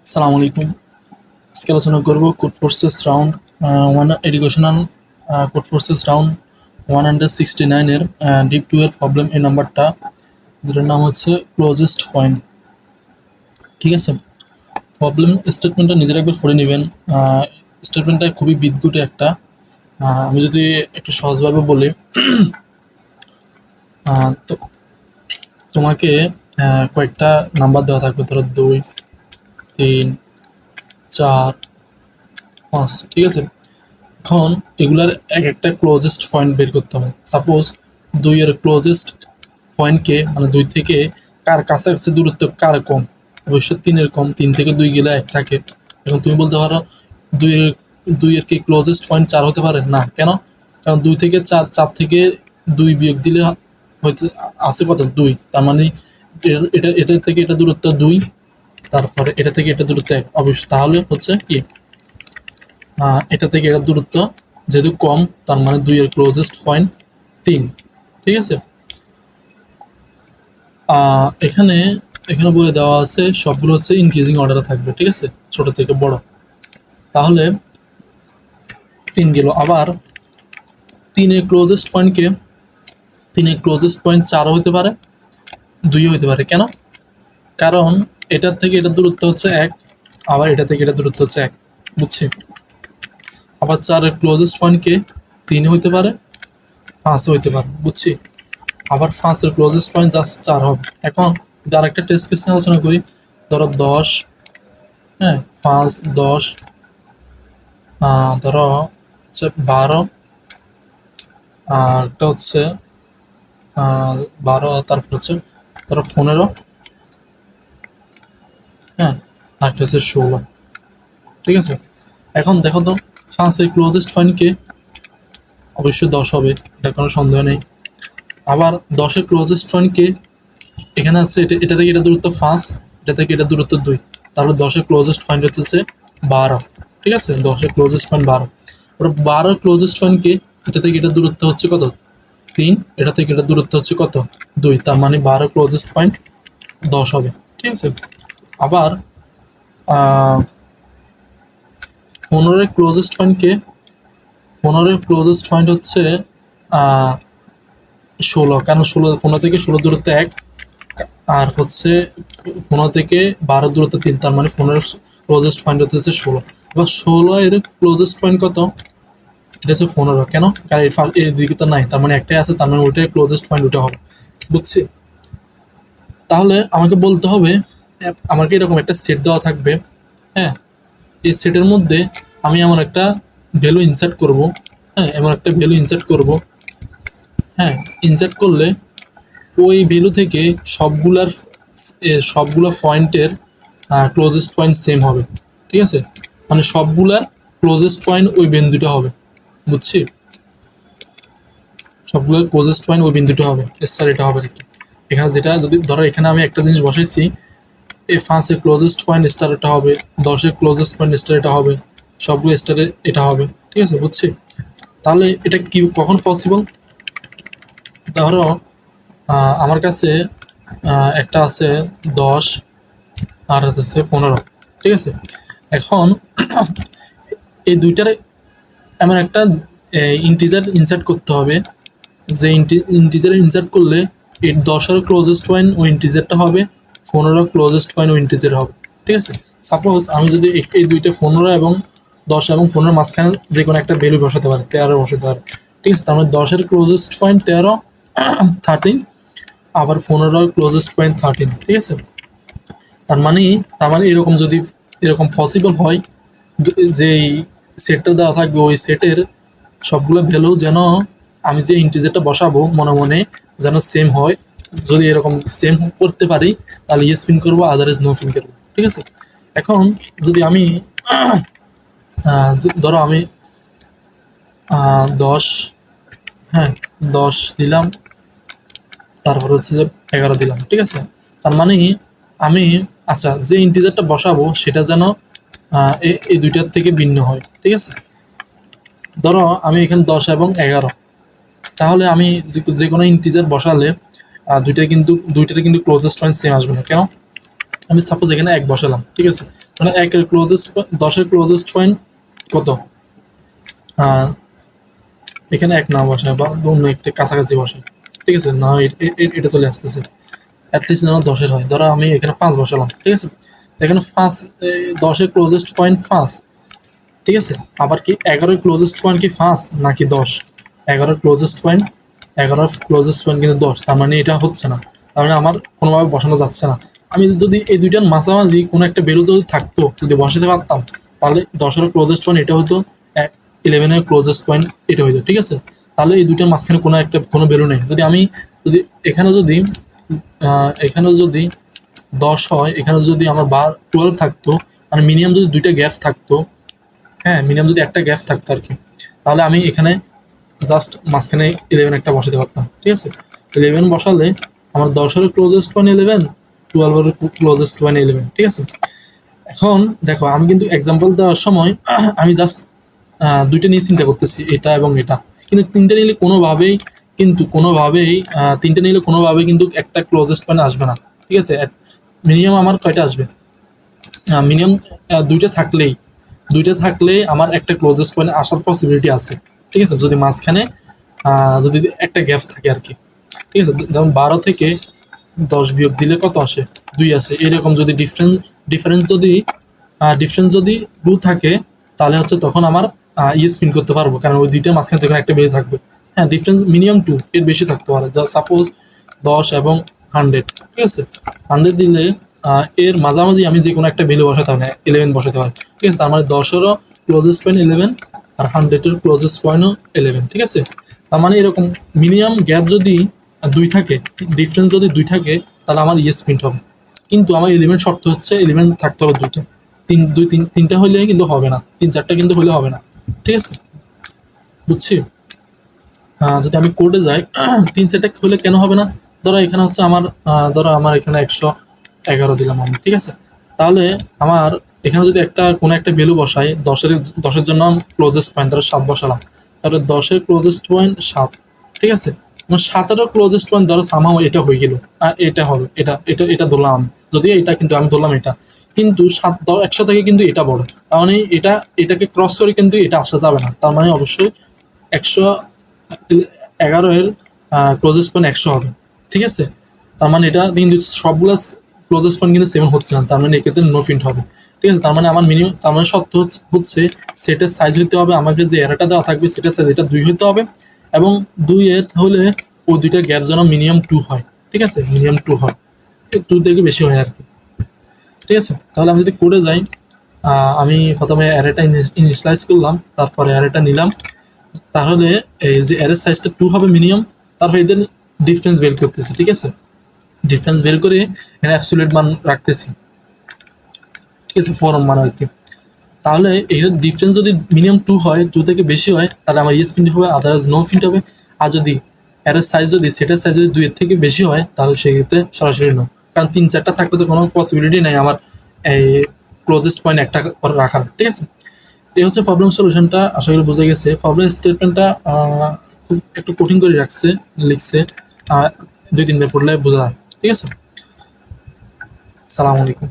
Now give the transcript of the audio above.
আসসালামু আলাইকুম। আজকে আলোচনা করব code forces round one educational code forces round 169 এর ডিপ 2 এর প্রবলেম এই নাম্বারটা, যেটার নাম হচ্ছে ক্লোজেস্ট পয়েন্ট। ঠিক আছে, প্রবলেম স্টেটমেন্টটা নিজেরা একবার পড়ে নেবেন। স্টেটমেন্টটা খুবই বিদঘুটে একটা। আমি যদি একটু সহজভাবে বলি, তো তোমাকে কয়েকটা নাম্বার দেওয়া থাকবে, ধরো 2, 3, 4, 5। ঠিক আছে, এখন এগুলার এক একটা ক্লোজেস্ট পয়েন্ট বের করতে হবে। সাপোজ 2 এর ক্লোজেস্ট পয়েন্টকে, মানে 2 থেকে কার কাছাকাছি দূরত্ব কার কম, অবশ্যই 3 এর কম। 3 থেকে 2 গেলে 1 থাকে। এখন তুমি বলতে পারো 2 এর কি ক্লোজেস্ট পয়েন্ট 4 হতে পারে না? কেন? কারণ 2 থেকে 4, 4 থেকে 2 বিয়োগ দিলে হয়তো আছে কত? 2। তার মানে এটা এটা থেকে এটা দূরত্ব 2, তারপরে এটা থেকে এটা দূরত্ব 1 অবশ্যই। তাহলে হচ্ছে কি, এটা থেকে এটার দূরত্ব যেহেতু কম, তার মানে 2 এর ক্লোজেস্ট পয়েন্ট 3। ঠিক আছে, এখানে এখানে বলে দেওয়া আছে সবগুলো হচ্ছে ইনক্রিজিং অর্ডারে থাকবে। ঠিক আছে, ছোট থেকে বড়। তাহলে 3 গেল। আবার 3 এর ক্লোজেস্ট পয়েন্টকে, 3 এর ক্লোজেস্ট পয়েন্ট 4 হতে পারে, 2 হতে পারে। কেন? কারণ এটার থেকে এটার দূরত্ব হচ্ছে 1, আবার এটা থেকে এটার দূরত্ব হচ্ছে 1। বুঝছি? আবার 4 এর ক্লোজেস্ট পয়েন্টকে 3 হইতে পারে, 5 হইতে পারে। বুঝছি? আবার 5 এর ক্লোজেস্ট পয়েন্ট জাস্ট 4 হবে। এখন যদি আরেকটা টেস্ট কেস নিয়ে আলোচনা করি, ধরো 10, হ্যাঁ 5, 10, ধরো হচ্ছে 12, আর একটা হচ্ছে 12, তারপর হচ্ছে ধরো 15, হ্যাঁ আরেকটা হচ্ছে 16। ঠিক আছে, এখন দেখো তো 5 এর ক্লোজেস্ট পয়েন্টকে অবশ্যই 10 হবে, এটা কোনো সন্দেহ নেই। আবার 10 এর ক্লোজেস্ট পয়েন্টকে, এখানে আছে এটা থেকে এটা দূরত্ব 5, এটা থেকে এটা দূরত্ব 2, তাহলে 10 এর ক্লোজেস্ট পয়েন্ট হচ্ছে 12। ঠিক আছে, 10 এর ক্লোজেস্ট পয়েন্ট 12। ওর 12 এর ক্লোজেস্ট পয়েন্টকে, এটা থেকে এটা দূরত্ব হচ্ছে কত? 3, এটা থেকে এটা দূরত্ব হচ্ছে কত? 2, তার মানে 12 ক্লোজেস্ট পয়েন্ট 10 হবে। ঠিক আছে, আবার 15 এর ক্লোজেস্ট পয়েন্টকে, 15 এর ক্লোজেস্ট পয়েন্ট হচ্ছে 16, কারণ 15 থেকে 16 দূরত্ব 1, আর হচ্ছে 15 থেকে 12 দূরত্ব 3, তার মানে 15 ক্লোজেস্ট পয়েন্ট হচ্ছে 16। এবার 16 এর ক্লোজেস্ট পয়েন্ট কত? এটা হচ্ছে 15। কেন? কারণ এর দিকে তো নাই, তার মানে একটাই আছে, তার মানে ওইটাই ক্লোজেস্ট পয়েন্ট, ওটা হবে। বুঝছি? তাহলে আমাকে বলতে হবে, আমাকে এরকম একটা সেট দেওয়া থাকবে। হ্যাঁ, এই সেটের মধ্যে আমি এমন একটা ভ্যালু ইনসার্ট করব। হ্যাঁ, এমন একটা ভ্যালু ইনসার্ট করব। হ্যাঁ, ইনসার্ট করলে ওই ভ্যালু থেকে সবগুলো পয়েন্টের ক্লোজেস্ট পয়েন্ট সেম হবে। ঠিক আছে, মানে সবগুলার ক্লোজেস্ট পয়েন্ট ওই বিন্দুটা হবে। বুঝছি? সবগুলোর ক্লোজেস্ট পয়েন্ট ওই বিন্দুটা হবে, স্টার এটা হবে আর কি। এখানে যেটা, যদি ধরো এখানে আমি একটা জিনিস বসাইছি, এই 5 এর ক্লোজেস্ট পয়েন্ট স্টার এটা হবে, 10 এর ক্লোজেস্ট পয়েন্ট স্টার এটা হবে, সবগুলো স্টারে এটা হবে। ঠিক আছে, বুঝছি? তাহলে এটা কি কখন পসিবল? ধরো আমার কাছে একটা আছে 10, আর হচ্ছে 15। ঠিক আছে, এখন এই দুইটার এমন একটা ইন্টিজার ইনসার্ট করতে হবে, যে ইন্টিজার ইনসার্ট করলে এই 10 ক্লোজেস্ট পয়েন্ট ওই ইন্টিজারটা হবে, 15 ক্লোজেস্ট পয়েন্ট ওই ইন্টিজার হবে। ঠিক আছে, সাপোজ আমি যদি এই দুইটা 15 এবং 10 এবং 15 মাঝখানে যে কোনো একটা ভ্যালু বসাতে পারি, 13 বসাতে পারি। ঠিক আছে, তার মানে 10 ক্লোজেস্ট পয়েন্ট 13, 13, আবার 15 ক্লোজেস্ট পয়েন্ট 13। ঠিক আছে, তার মানে এরকম যদি এরকম পসিবল হয়, যেই সেটটা দেওয়া থাকবে ওই সেটের সবগুলো ভ্যালু যেন আমি যে ইন্টিজারটা বসাবো মনে মনে যেন সেম হয়। যদি এরকম সেম করতে পারি তাহলে ইয়েস পিন করবো, আদারওয়াইজ নো পিন করবো। ঠিক আছে, এখন যদি আমি ধরো আমি 10, হ্যাঁ 10 দিলাম, তারপর হচ্ছে যে 11 দিলাম। ঠিক আছে, তার মানে আমি, আচ্ছা যে ইন্টিজারটা বসাবো সেটা যেন এই দুইটার থেকে ভিন্ন হয়। ঠিক আছে, ধরো আমি এখানে 10 এবং 11, তাহলে আমি যে কোনো ইন্টিজার বসালে দুইটার কিন্তু ক্লোজেস্ট পয়েন্ট সেম আসবে না। কেন? আমি সাপোজ এখানে 1 বসালাম। ঠিক আছে, মানে 1-এর ক্লোজেস্ট 10-এর ক্লোজেস্ট পয়েন্ট কত? এখানে 1 না বসায় বা অন্য একটা কাছাকাছি বসে, ঠিক আছে? না এটা চলে আসতেছে, অ্যাটলিস্ট যেন 10-এর হয়। ধরো আমি এখানে 5 বসালাম, ঠিক আছে? তো এখানে 5, 10-এর ক্লোজেস্ট পয়েন্ট 5, ঠিক আছে? আবার কি 11-এর ক্লোজেস্ট পয়েন্ট কি 5 নাকি 10? 11-এর ক্লোজেস্ট পয়েন্ট, 11-এর ক্লোজেস্ট পয়েন্ট কিন্তু 10, তার মানে এটা হচ্ছে না, তার মানে আমার কোনোভাবে বসানো যাচ্ছে না। আমি যদি এই দুইটার মাঝামাঝি কোনো একটা ভ্যালু যদি থাকতো, যদি বসাতে পারতাম, তাহলে 10-এর ক্লোজেস্ট পয়েন্ট এটা হতো, 11-এর ক্লোজেস্ট পয়েন্ট এটা হইতো, ঠিক আছে? তাহলে এই দুইটার মাঝখানে কোনো ভ্যালু নেই। যদি আমি যদি এখানে যদি এখানে যদি 10 হয়, এখানে যদি আমার 12 থাকতো, মানে মিনিমাম যদি দুইটা গ্যাপ থাকতো, হ্যাঁ মিনিমাম যদি একটা গ্যাপ থাকতো আর কি, তাহলে আমি এখানে জাস্ট মাঝখানে 11 একটা বসাতে পারতাম, ঠিক আছে? 11 বসালে আমার 10-এর ক্লোজেস্ট পয়েন্ট 11, 12-এর ক্লোজেস্ট পয়েন্ট 11, ঠিক আছে? এখন দেখো আমি কিন্তু এক্সাম্পল দেওয়ার সময় আমি জাস্ট দুইটা নিয়ে চিন্তা করতেছি, এটা এবং এটা, কিন্তু তিনটে নিলে কোনোভাবেই তিনটে নিলে কোনোভাবেই কিন্তু একটা ক্লোজেস্ট পয়েন্ট আসবে না, ঠিক আছে? মিনিমাম আমার কয়টা আসবে? মিনিমাম দুইটা থাকলে আমার একটা ক্লোজেস্ট পয়েন্ট আসার পসিবিলিটি আছে, ঠিক আছে? যদি মাঝখানে যদি একটা গ্যাপ থাকে আর কি, ঠিক আছে? যেমন 12 থেকে 10 বিয়োগ দিলে কত আসে? 2 আসে। এরকম যদি ডিফারেন্স যদি 2 থাকে, তাহলে হচ্ছে তখন আমার স্পিন করতে পারবো, কারণ ওই দুইটা মাঝখানে যেখানে একটা বেরিয়ে থাকবে। হ্যাঁ, ডিফারেন্স মিনিমাম 2 এর বেশি থাকতে পারে, সাপোজ 10 এবং 100, ঠিক আছে? 100 দিলে এর মাঝামাঝি আমি যে কোনো একটা ভ্যালু বসাতে পারি, 11 বসাতে পারি, ঠিক আছে? তার মানে 10-এরও ক্লোজেস্ট পয়েন্ট 11 আর 100-এর ক্লোজেস্ট পয়েন্টও 11, ঠিক আছে? তার মানে এরকম মিনিমাম গ্যাপ যদি 2 থাকে, ডিফারেন্স যদি 2 থাকে, তাহলে আমার ইয়েস প্রিন্ট হবে। কিন্তু আমার এলিমেন্ট শর্ত হচ্ছে এলিমেন্ট থাকতে হবে 2টা, তিনটা হলে কিন্তু হবে না, 3-4টা কিন্তু হলে হবে না, ঠিক আছে? বুঝছি? যদি আমি কোডে যাই, 3-4টা হলে কেন হবে না? ধরো এখানে হচ্ছে ধরো আমার এখানে 111 দিলাম আমি, ঠিক আছে? তাহলে আমার এখানে যদি কোনো একটা ভ্যালু বসাই, 10-এর জন্য ক্লোজেস্ট পয়েন্ট ধরো 7 বসালাম, তাহলে 10-এর ক্লোজেস্ট পয়েন্ট 7, ঠিক আছে? 7-এরও ক্লোজেস্ট পয়েন্ট ধরো সামহাও এটা হয়ে গেল, এটা হবে, এটা ধরলাম আমি, যদিও এটা কিন্তু আমি ধরলাম এটা, কিন্তু 100 থেকে কিন্তু এটা বড়, তার মানে এটাকে ক্রস করে কিন্তু এটা আসা যাবে না, তার মানে অবশ্যই 111-এর ক্লোজেস্ট পয়েন্ট 100 হবে, ঠিক আছে? তার মানে এটা কিন্তু সবগুলো ক্লোজেস্ট পয়েন্ট কিন্তু 7 হচ্ছে না, তার মানে এক্ষেত্রে নো প্রিন্ট হবে, ঠিক আছে? তার মানে আমার তার মানে শর্ত হচ্ছে সেটের সাইজ হইতে হবে, আমাকে যে অ্যারেটা দেওয়া থাকবে সেটার সাইজ এটা 2 হইতে হবে, এবং 2 এর হলে ওই দুইটা গ্যাপ যেন মিনিমাম 2 হয়, ঠিক আছে? মিনিমাম 2 হয়, 2 থেকে বেশি হয় আর কি, ঠিক আছে? তাহলে আমি যদি কোডে যাই, আমি প্রথমে অ্যারেটা ইনিশিয়ালাইজ করলাম, তারপরে অ্যারেটা নিলাম, তাহলে এই যে অ্যারের সাইজটা 2 হবে মিনিমাম, তারপর এদের ডিফারেন্স বের করতেছি, ঠিক আছে? ডিফারেন্স বের করে এখানে অ্যাবসলিউট মান রাখতেছি, ঠিক আছে? ফরম মান আর কি। তাহলে এর ডিফারেন্স যদি মিনিমাম 2 হয়, 2 থেকে বেশি হয়, তাহলে আমার ইয়েস প্রিন্ট হবে, আদারওয়াইজ নো প্রিন্ট হবে। আর যদি অ্যারের সাইজ যদি সেটার সাইজ যদি 2 এর থেকে বেশি হয়, তাহলে সেক্ষেত্রে সরাসরি নো, কারণ 3-4টা থাকলে তো কোনো পসিবিলিটি নেই আমার এই ক্লোজেস্ট পয়েন্ট একটা করে রাখার, ঠিক আছে? এই হচ্ছে প্রবলেম সলিউশনটা, আশা করি বোঝা গেছে। প্রবলেম স্টেটমেন্টটা খুব একটু কঠিন করে লিখছে, 2-3 বার পড়লে বোঝা যায়, ঠিক আছে? আসসালামু আলাইকুম।